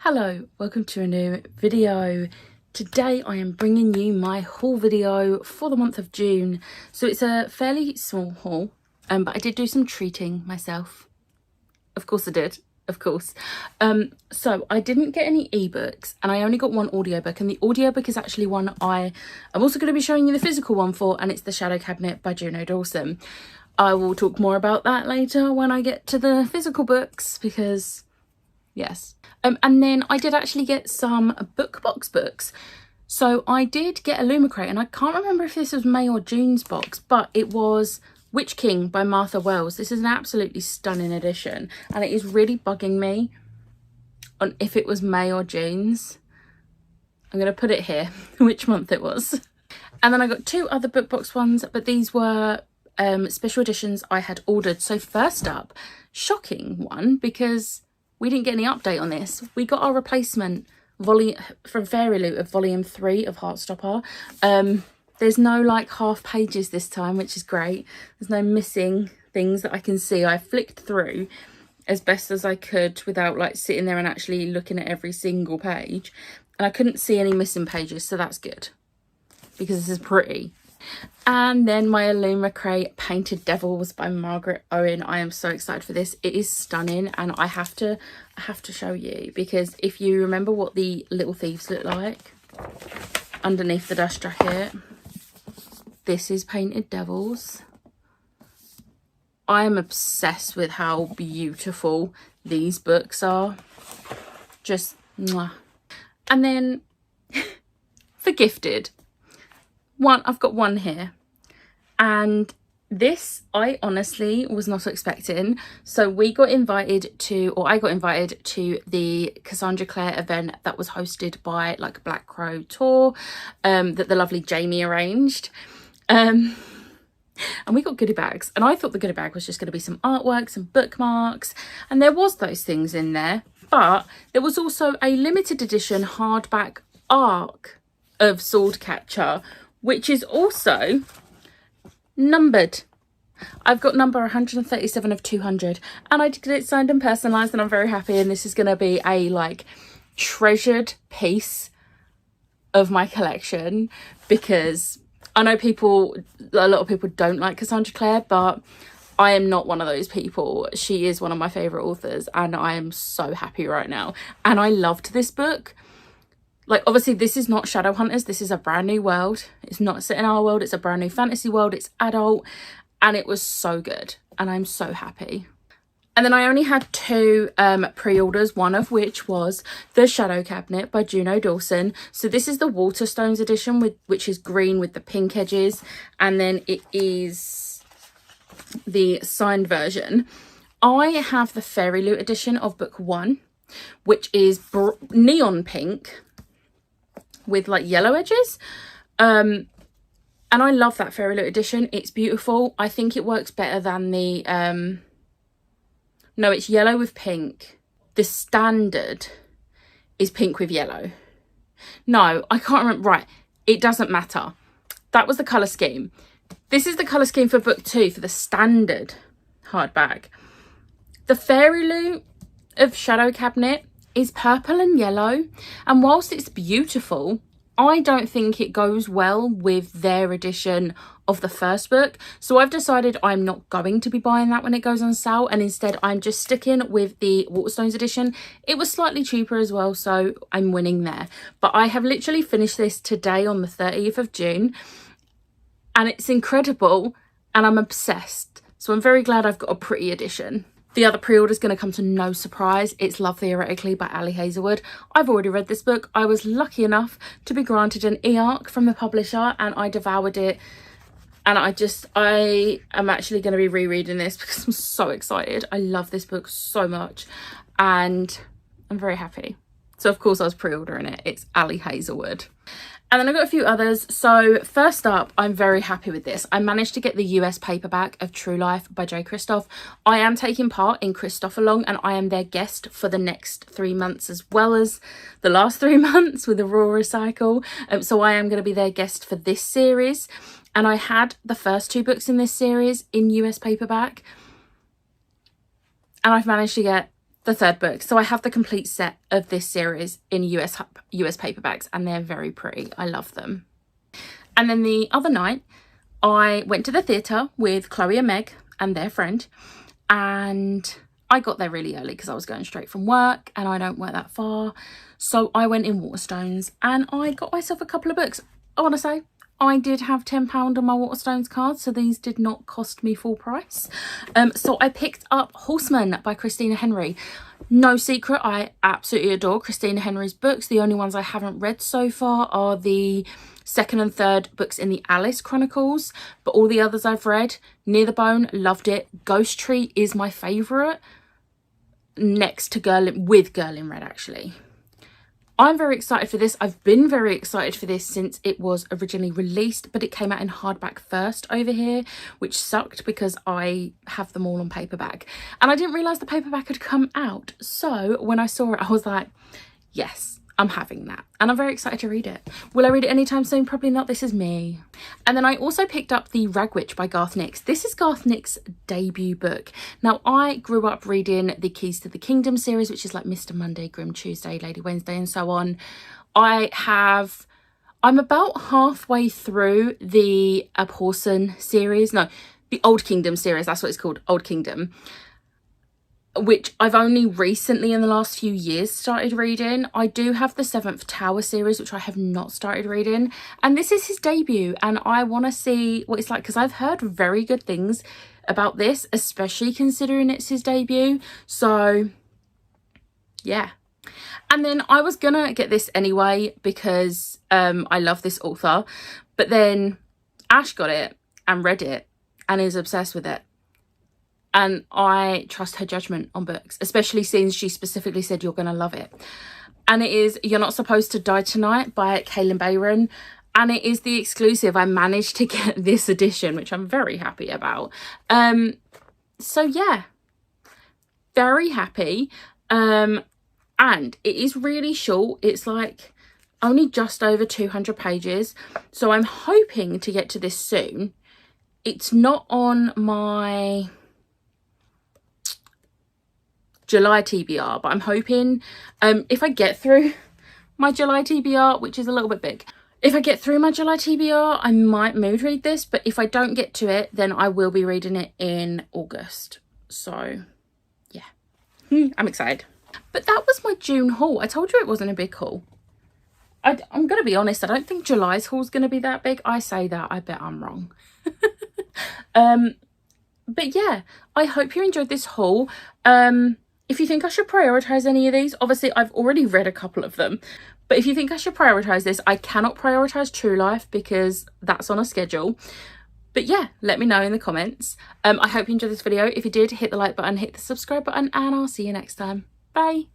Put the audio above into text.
Hello, welcome to a new video. Today I am bringing you my haul video for the month of June. So it's a fairly small haul, but I did do some treating myself. Of course I did, of course. So I didn't get any ebooks and I only got one audiobook, and the audiobook is actually one I'm also going to be showing you the physical one for, and it's The Shadow Cabinet by Juno Dawson. I will talk more about that later when I get to the physical books because yes. And then I did actually get some BookBox books. So I did get a Lumicrate, and I can't remember if this was May or June's box, but it was Witch King by Martha Wells. This is an absolutely stunning edition, and it is really bugging me on if it was May or June's. I'm going to put it here, which month it was. And then I got two other BookBox ones, but these were special editions I had ordered. So first up, shocking one, because we didn't get any update on this. We got our replacement volume from Fairy Loot of volume 3 of Heartstopper. There's no like half pages this time, which is great. There's no missing things that I can see. I flicked through as best as I could without like sitting there and actually looking at every single page, and I couldn't see any missing pages, so that's good because this is pretty. And then my Lumicrate Painted Devils by Margaret Owen. I am so excited for this. It is stunning, and I have to show you, because if you remember what the little thieves look like underneath the dust jacket, this is Painted Devils. I am obsessed with how beautiful these books are. Just mwah. And then for gifted, I've got one here, and this I honestly was not expecting. So I got invited to the Cassandra Clare event that was hosted by like Black Crow Tour, that the lovely Jamie arranged, and we got goodie bags, and I thought the goodie bag was just going to be some artwork, some bookmarks, and there was those things in there, but there was also a limited edition hardback ARC of Swordcatcher, which is also numbered. I've got number 137 of 200, and I did get it signed and personalised, and I'm very happy, and this is going to be a like treasured piece of my collection, because I know a lot of people don't like Cassandra Clare, but I am not one of those people. She is one of my favourite authors, and I am so happy right now, and I loved this book. Like, obviously, this is not Shadowhunters. This is a brand new world. It's not set in our world. It's a brand new fantasy world. It's adult. And it was so good. And I'm so happy. And then I only had two pre-orders, one of which was The Shadow Cabinet by Juno Dawson. So this is the Waterstones edition, which is green with the pink edges. And then it is the signed version. I have the Fairy Loot edition of book 1, which is neon pink with like yellow edges, and I love that Fairy Loot edition. It's beautiful. I think it works better than the no, it's yellow with pink. The standard is pink with yellow. No, I can't remember. Right, it doesn't matter. That was the colour scheme. This is the colour scheme for book 2 for the standard hardback. The Fairy Loot of Shadow Cabinet is purple and yellow, and whilst it's beautiful, I don't think it goes well with their edition of the first book. So I've decided I'm not going to be buying that when it goes on sale, and instead I'm just sticking with the Waterstones edition. It was slightly cheaper as well, so I'm winning there. But I have literally finished this today on the 30th of June, and it's incredible, and I'm obsessed. So I'm very glad I've got a pretty edition. The other pre-order is going to come to no surprise. It's Love Theoretically by Ali Hazelwood. I've already read this book. I was lucky enough to be granted an e-arc from the publisher, and I devoured it. And I am actually going to be rereading this because I'm so excited. I love this book so much, and I'm very happy. So of course I was pre-ordering it. It's Ali Hazelwood. And then I got a few others. So first up, I'm very happy with this. I managed to get the US paperback of True Life by Jay Kristoff. I am taking part in Kristoff-A-Long, and I am their guest for the next 3 months, as well as the last 3 months with Aurora Cycle. So I am going to be their guest for this series. And I had the first 2 books in this series in US paperback, and I've managed to get the third book. So I have the complete set of this series in US paperbacks, and they're very pretty. I love them. And then the other night I went to the theatre with Chloe and Meg and their friend, and I got there really early because I was going straight from work and I don't work that far. So I went in Waterstones and I got myself a couple of books. I want to say I did have £10 on my Waterstones card, so these did not cost me full price. So I picked up Horseman by Christina Henry. No secret, I absolutely adore Christina Henry's books. The only ones I haven't read so far are the second and third books in the Alice Chronicles, but all the others I've read. Near the Bone, loved it. Ghost Tree is my favourite, next to Girl in Red, actually. I'm very excited for this. I've been very excited for this since it was originally released, but it came out in hardback first over here, which sucked because I have them all on paperback. And I didn't realise the paperback had come out. So when I saw it, I was like, yes, I'm having that. And I'm very excited to read it. Will I read it anytime soon? Probably not. This is me. And then I also picked up The Rag Witch by Garth Nix. This is Garth Nix's debut book. Now, I grew up reading the Keys to the Kingdom series, which is like Mr. Monday, Grim Tuesday, Lady Wednesday, and so on. I'm about halfway through the Abhorsen series. No, the Old Kingdom series. That's what it's called, Old Kingdom, which I've only recently in the last few years started reading. I do have the Seventh Tower series, which I have not started reading, and this is his debut, and I want to see what it's like because I've heard very good things about this, especially considering it's his debut. So yeah. And then I was gonna get this anyway because I love this author, but then Ash got it and read it and is obsessed with it. And I trust her judgment on books, especially since she specifically said you're going to love it. And it is You're Not Supposed to Die Tonight by Kaylin Bayron. And it is the exclusive. I managed to get this edition, which I'm very happy about. So yeah, very happy. And it is really short. It's like only just over 200 pages. So I'm hoping to get to this soon. It's not on my July TBR, but I'm hoping if I get through my July TBR, which is a little bit big, if I get through my July TBR, I might mood read this, but if I don't get to it, then I will be reading it in August. So yeah, I'm excited. But that was my June haul. I told you it wasn't a big haul. I'm gonna be honest, I don't think July's haul is gonna be that big. I say that, I bet I'm wrong. But yeah, I hope you enjoyed this haul. If you think I should prioritise any of these, obviously I've already read a couple of them, but if you think I should prioritise this, I cannot prioritise True Life because that's on a schedule. But yeah, let me know in the comments. I hope you enjoyed this video. If you did, hit the like button, hit the subscribe button, and I'll see you next time. Bye.